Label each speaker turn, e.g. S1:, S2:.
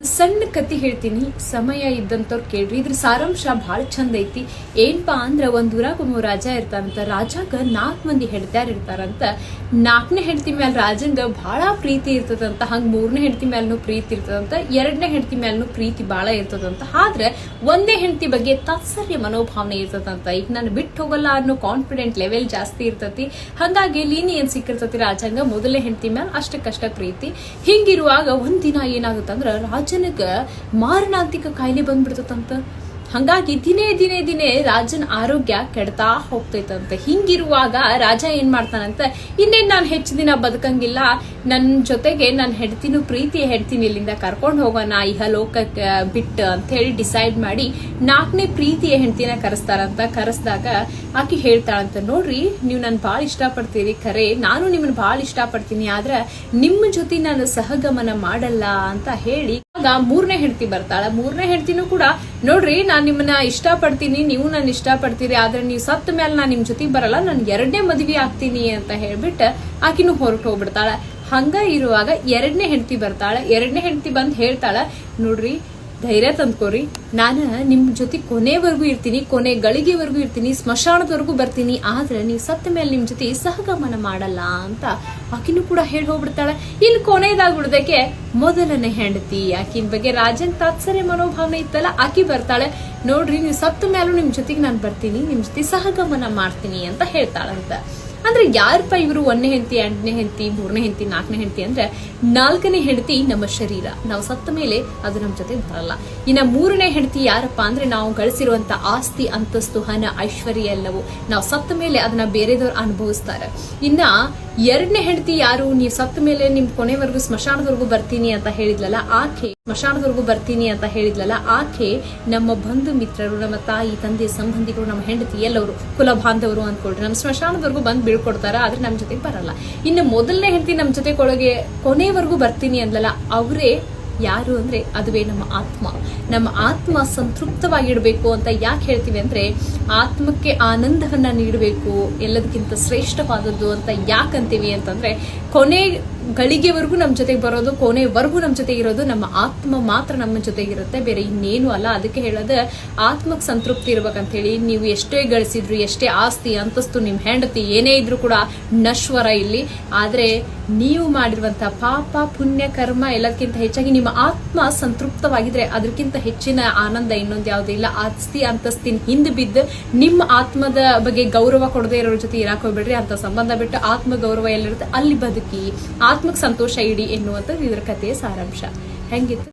S1: ಸಣ್ಣ ಕತಿ ಹೇಳ್ತೀನಿ, ಸಮಯ ಇದ್ದಂತವ್ರು ಕೇಳ್ರಿ. ಇದ್ರ ಸಾರಾಂಶ ಬಹಳ ಚಂದ ಐತಿ. ಏನಪ್ಪಾ ಅಂದ್ರ ಒಂದ್ ಊರಾಗ ಒಬ್ಬ ರಾಜ ಇರ್ತಾರಂತ. ರಾಜಾಗ 4 ಮಂದಿ ಹೆಂಡತಿಯರ್ ಇರ್ತಾರಂತ. 4ನೇ ಹೆಂಡತಿ ಮ್ಯಾಲ ರಾಜಂಗ ಬಹಳ ಪ್ರೀತಿ ಇರ್ತದಂತ. ಹಂಗ 3ನೇ ಹೆಂಡತಿ ಮ್ಯಾಲೂ ಪ್ರೀತಿ ಇರ್ತದಂತ. 2ನೇ ಹೆಂಡತಿ ಮ್ಯಾಲೂ ಪ್ರೀತಿ ಬಹಳ ಇರ್ತದಂತ. ಆದ್ರೆ 1ನೇ ಹೆಂಡತಿ ಬಗ್ಗೆ ತಾತ್ಸರ್ಯ ಮನೋಭಾವನೆ ಇರ್ತದಂತ. ಈಗ ನಾನು ಬಿಟ್ಟು ಹೋಗಲ್ಲ ಅನ್ನೋ ಕಾನ್ಫಿಡೆಂಟ್ ಲೆವೆಲ್ ಜಾಸ್ತಿ ಇರ್ತತಿ. ಹಂಗಾಗಿ ಲೀನಿಯನ್ ಸಿಕ್ಕಿರ್ತತಿ ರಾಜಂಗ 1ನೇ ಹೆಂಡತಿ ಮ್ಯಾಲ ಅಷ್ಟಕ್ಕಷ್ಟ ಪ್ರೀತಿ. ಹಿಂಗಿರುವಾಗ ಒಂದಿನ ಏನಾಗುತ್ತಂದ್ರ ರಾಜನಿಗ ಮಾರಣಾಂತಿಕ ಕಾಯಿಲೆ ಬಂದ್ಬಿಡ್ತದಂತ. ಹಂಗಾಗಿ ದಿನೇ ದಿನೇ ದಿನೇ ರಾಜನ ಆರೋಗ್ಯ ಕೆಡ್ತಾ ಹೋಗ್ತೈತಂತ. ಹಿಂಗಿರುವಾಗ ರಾಜ ಏನ್ ಮಾಡ್ತಾನಂತ, ಇನ್ನೇನ್ ನಾನು ಹೆಚ್ಚು ದಿನ ಬದುಕಂಗಿಲ್ಲ, ನನ್ ಜೊತೆಗೆ ನನ್ನ ಹೆಂಡತಿನೂ ಪ್ರೀತಿಯ ಹೆಂಡತಿನ ಇಲ್ಲಿಂದ ಕರ್ಕೊಂಡು ಹೋಗೋಣ ಇಹಲೋಕಕ್ಕೆ ಬಿಟ್ಟು ಅಂತ ಹೇಳಿ ಡಿಸೈಡ್ ಮಾಡಿ 4ನೇ ಪ್ರೀತಿಯ ಹೆಂಡತಿನ ಕರೆಸ್ತಾರಂತ. ಕರೆಸ್ದಾಗ ಆಕಿ ಹೇಳ್ತಾಳಂತ, ನೋಡ್ರಿ ನೀವು ನನ್ ಬಾಳ ಇಷ್ಟಪಡ್ತೀರಿ, ಖರೆ ನಾನು ನಿಮ್ಮನ್ನ ಬಾಳ ಇಷ್ಟಪಡ್ತೀನಿ, ಆದ್ರ ನಿಮ್ಮ ಜೊತೆ ನಾನು ಸಹಗಮನ ಮಾಡಲ್ಲ ಅಂತ ಹೇಳಿ ಆಗ 3ನೇ ಹೆಂಡತಿ ಬರ್ತಾಳ. 3ನೇ ಹೆಂಡತಿನೂ ಕೂಡ, ನೋಡ್ರಿ ನಾನ್ ನಿಮ್ಮನ್ನ ಇಷ್ಟಪಡ್ತೀನಿ, ನೀವು ನನ್ನ ಇಷ್ಟಪಡ್ತೀರಿ, ಆದ್ರೆ ನೀವು ಸತ್ತ ಮೇಲೆ ನಾನ್ ನಿಮ್ ಜೊತೆಗೆ ಬರಲ್ಲ, ನಾನು 2ನೇ ಮದ್ವಿ ಆಗ್ತೀನಿ ಅಂತ ಹೇಳ್ಬಿಟ್ಟು ಆಕಿನೂ ಹೊರಟು ಹೋಗ್ಬಿಡ್ತಾಳ. ಹಂಗ ಇರುವಾಗ 2ನೇ ಹೆಂಡತಿ ಬರ್ತಾಳ. 2ನೇ ಹೆಂಡತಿ ಬಂದ್ ಹೇಳ್ತಾಳ, ನೋಡ್ರಿ ಧೈರ್ಯ ತಂದ್ಕೋರಿ, ನಾನು ನಿಮ್ ಜೊತೆ ಕೊನೆವರೆಗೂ ಇರ್ತೀನಿ, ಕೊನೆ ಗಳಿಗೆವರೆಗೂ ಇರ್ತೀನಿ, ಸ್ಮಶಾನದವರೆಗೂ ಬರ್ತೀನಿ, ಆದ್ರೆ ನೀವು ಸತ್ತ ಮೇಲೆ ನಿಮ್ ಜೊತೆ ಸಹಗಮನ ಮಾಡಲ್ಲ ಅಂತ ಆಕಿನೂ ಕೂಡ ಹೇಳಿ ಹೋಗ್ಬಿಡ್ತಾಳೆ. ಇನ್ನು ಕೊನೆಯದಾಗ್ಬಿಡ್ದಕ್ಕೆ 1ನೇ ಹೆಂಡತಿ, ಆಕಿನ ಬಗ್ಗೆ ರಾಜನ್ ತಾತ್ಸರ್ಯ ಮನೋಭಾವನೆ ಇತ್ತಲ್ಲ, ಆಕಿ ಬರ್ತಾಳೆ, ನೋಡ್ರಿ ನೀವು ಸತ್ತ ಮೇಲೂ ನಿಮ್ ಜೊತೆಗೆ ನಾನು ಬರ್ತೀನಿ, ನಿಮ್ ಜೊತೆ ಸಹಗಮನ ಮಾಡ್ತೀನಿ ಅಂತ ಹೇಳ್ತಾಳಂತ. ಅಂದ್ರೆ ಯಾರಪ್ಪ ಇವರು 1ನೇ ಹೆಂಡತಿ, 2ನೇ ಹೆಂಡತಿ, 3ನೇ ಹೆಂಡತಿ, 4ನೇ ಹೆಂಡತಿ ಅಂದ್ರೆ 4ನೇ ಹೆಂಡತಿ ನಮ್ಮ ಶರೀರ, ನಾವು ಸತ್ತ ಮೇಲೆ ಅದು ನಮ್ಮ ಜೊತೆ ಬರಲ್ಲ. ಇನ್ನ 3ನೇ ಹೆಂಡತಿ ಯಾರಪ್ಪ ಅಂದ್ರೆ ನಾವು ಗಳಿಸಿರುವಂತ ಆಸ್ತಿ, ಅಂತಸ್ತು, ಹಣ, ಐಶ್ವರ್ಯ ಎಲ್ಲವೂ ನಾವು ಸತ್ತ ಮೇಲೆ ಅದನ್ನ ಬೇರೆದವ್ರು ಅನುಭವಿಸ್ತಾರೆ. ಇನ್ನ 2ನೇ ಹೆಂಡತಿ ಯಾರು, ನೀವು ಸತ್ತ ಮೇಲೆ ನಿಮ್ ಕೊನೆವರೆಗೂ ಸ್ಮಶಾನದವರೆಗೂ ಬರ್ತೀನಿ ಅಂತ ಹೇಳಿದ್ಲಲ್ಲ ಆಕೆ, ಸ್ಮಶಾನದವರೆಗೂ ಬರ್ತೀನಿ ಅಂತ ಹೇಳಿದ್ಲಲ್ಲ ಆಕೆ ನಮ್ಮ ಬಂಧು ಮಿತ್ರರು, ನಮ್ಮ ತಾಯಿ ತಂದೆ ಸಂಬಂಧಿಗಳು, ನಮ್ಮ ಹೆಂಡತಿ ಎಲ್ಲವರು ಕುಲ ಬಾಂಧವರು ಅಂದ್ಕೊಳ್ರಿ, ನಮ್ಮ ಸ್ಮಶಾನದವರೆಗೂ ಬಂದು ಬೀಳ್ಕೊಡ್ತಾರ, ಆದ್ರೆ ನಮ್ ಜೊತೆಗೆ ಬರಲ್ಲ. ಇನ್ನು 1ನೇ ಹೆಂಡತಿ ನಮ್ಮ ಜೊತೆ ಕೊನೆವರೆಗೂ ಬರ್ತೀನಿ ಅಂದ್ಲಲ್ಲ, ಅವರೇ ಯಾರು ಅಂದ್ರೆ ಅದುವೇ ನಮ್ಮ ಆತ್ಮ. ನಮ್ಮ ಆತ್ಮ ಸಂತೃಪ್ತವಾಗಿಡ್ಬೇಕು ಅಂತ ಯಾಕೆ ಹೇಳ್ತೀವಿ ಅಂದ್ರೆ, ಆತ್ಮಕ್ಕೆ ಆನಂದವನ್ನ ನೀಡಬೇಕು, ಎಲ್ಲದಕ್ಕಿಂತ ಶ್ರೇಷ್ಠವಾದದ್ದು ಅಂತ ಯಾಕಂತೀವಿ ಅಂತಂದ್ರೆ, ಕೊನೆ ಗಳಿಗೆವರೆಗೂ ನಮ್ ಜೊತೆಗೆ ಬರೋದು, ಕೊನೆವರೆಗೂ ನಮ್ ಜೊತೆ ಇರೋದು ನಮ್ಮ ಆತ್ಮ ಮಾತ್ರ ನಮ್ಮ ಜೊತೆಗಿರುತ್ತೆ, ಬೇರೆ ಇನ್ನೇನು ಅಲ್ಲ. ಅದಕ್ಕೆ ಹೇಳೋದು ಆತ್ಮಕ್ ಸಂತೃಪ್ತಿ ಇರ್ಬೇಕಂತ ಹೇಳಿ. ನೀವು ಎಷ್ಟೇ ಗಳಿಸಿದ್ರು, ಎಷ್ಟೇ ಆಸ್ತಿ ಅಂತಸ್ತು, ನಿಮ್ ಹೆಂಡತಿ ಏನೇ ಇದ್ರು ಕೂಡ ನಶ್ವರ ಇಲ್ಲಿ. ಆದ್ರೆ ನೀವು ಮಾಡಿರುವಂತ ಪಾಪ ಪುಣ್ಯ ಕರ್ಮ ಎಲ್ಲದಕ್ಕಿಂತ ಹೆಚ್ಚಾಗಿ ನಿಮ್ಮ ಆತ್ಮ ಸಂತೃಪ್ತವಾಗಿದ್ರೆ ಅದಕ್ಕಿಂತ ಹೆಚ್ಚಿನ ಆನಂದ ಇನ್ನೊಂದು ಯಾವುದೂ ಇಲ್ಲ. ಆಸ್ತಿ ಅಂತಸ್ತಿನ ಹಿಂದೆ ಬಿದ್ದು ನಿಮ್ಮ ಆತ್ಮದ ಬಗ್ಗೆ ಗೌರವ ಕೊಡದೆ ಇರೋರ ಜೊತೆ ಇರಾಕ್ ಹೋಗ್ಬೇಡ್ರಿ. ಅಂತ ಸಂಬಂಧ ಬಿಟ್ಟು ಆತ್ಮ ಗೌರವ ಎಲ್ಲಿರುತ್ತೆ ಅಲ್ಲಿ ಬದುಕಿ ಆತ್ಮಕ್ ಸಂತೋಷ ಇಡಿ ಎನ್ನುವಂಥದ್ದು ಇದ್ರ ಕಥೆಯ ಸಾರಾಂಶ. ಹೆಂಗಿತ್ತು?